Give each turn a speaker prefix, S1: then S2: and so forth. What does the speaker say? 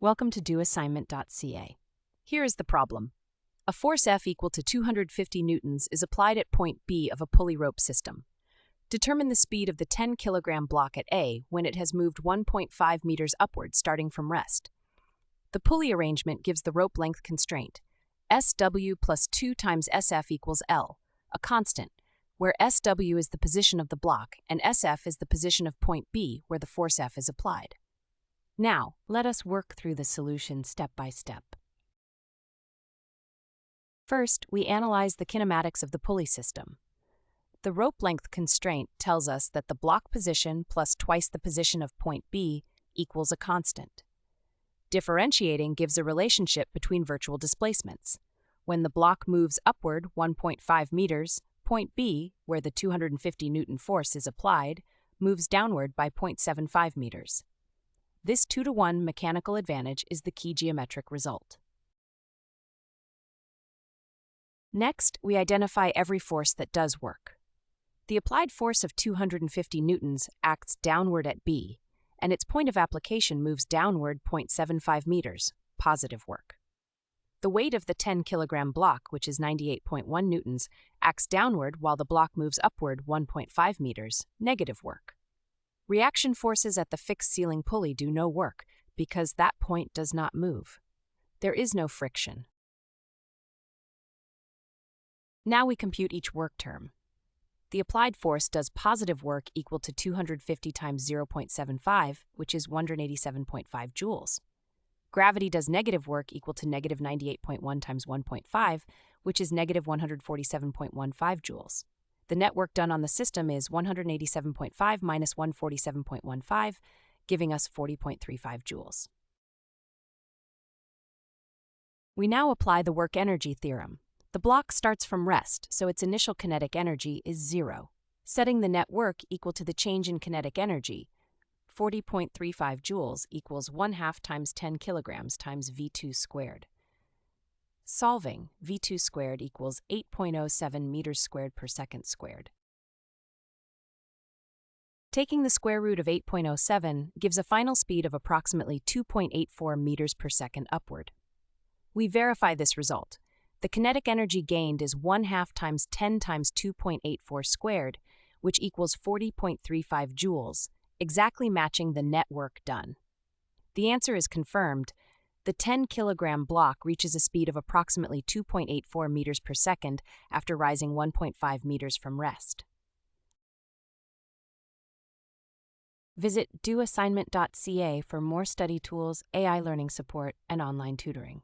S1: Welcome to doassignment-ca. Here is the problem. A force F equal to 250 newtons is applied at point B of a pulley rope system. Determine the speed of the 10-kilogram block at A when it has moved 1.5 meters upward starting from rest. The pulley arrangement gives the rope length constraint. SW plus 2 times SF equals L, a constant, where SW is the position of the block and SF is the position of point B where the force F is applied. Now, let us work through the solution step by step. First, we analyze the kinematics of the pulley system. The rope length constraint tells us that the block position plus twice the position of point B equals a constant. Differentiating gives a relationship between virtual displacements. When the block moves upward 1.5 meters, point B, where the 250 Newton force is applied, moves downward by 0.75 meters. This 2-to-1 mechanical advantage is the key geometric result. Next, we identify every force that does work. The applied force of 250 newtons acts downward at B, and its point of application moves downward 0.75 meters, positive work. The weight of the 10-kilogram block, which is 98.1 newtons, acts downward while the block moves upward 1.5 meters, negative work. Reaction forces at the fixed ceiling pulley do no work because that point does not move. There is no friction. Now we compute each work term. The applied force does positive work equal to 250 times 0.75, which is 187.5 joules. Gravity does negative work equal to negative 98.1 times 1.5, which is negative 147.15 joules. The net work done on the system is 187.5 minus 147.15, giving us 40.35 joules. We now apply the work-energy theorem. The block starts from rest, so its initial kinetic energy is 0, setting the net work equal to the change in kinetic energy. 40.35 joules equals 1/2 times 10 kilograms times V2 squared. Solving, V2 squared equals 8.07 meters squared per second squared. Taking the square root of 8.07 gives a final speed of approximately 2.84 meters per second upward. We verify this result. The kinetic energy gained is 1/2 times 10 times 2.84 squared, which equals 40.35 joules, exactly matching the net work done. The answer is confirmed. The 10-kilogram block reaches a speed of approximately 2.84 meters per second after rising 1.5 meters from rest. Visit doassignment.ca for more study tools, AI learning support, and online tutoring.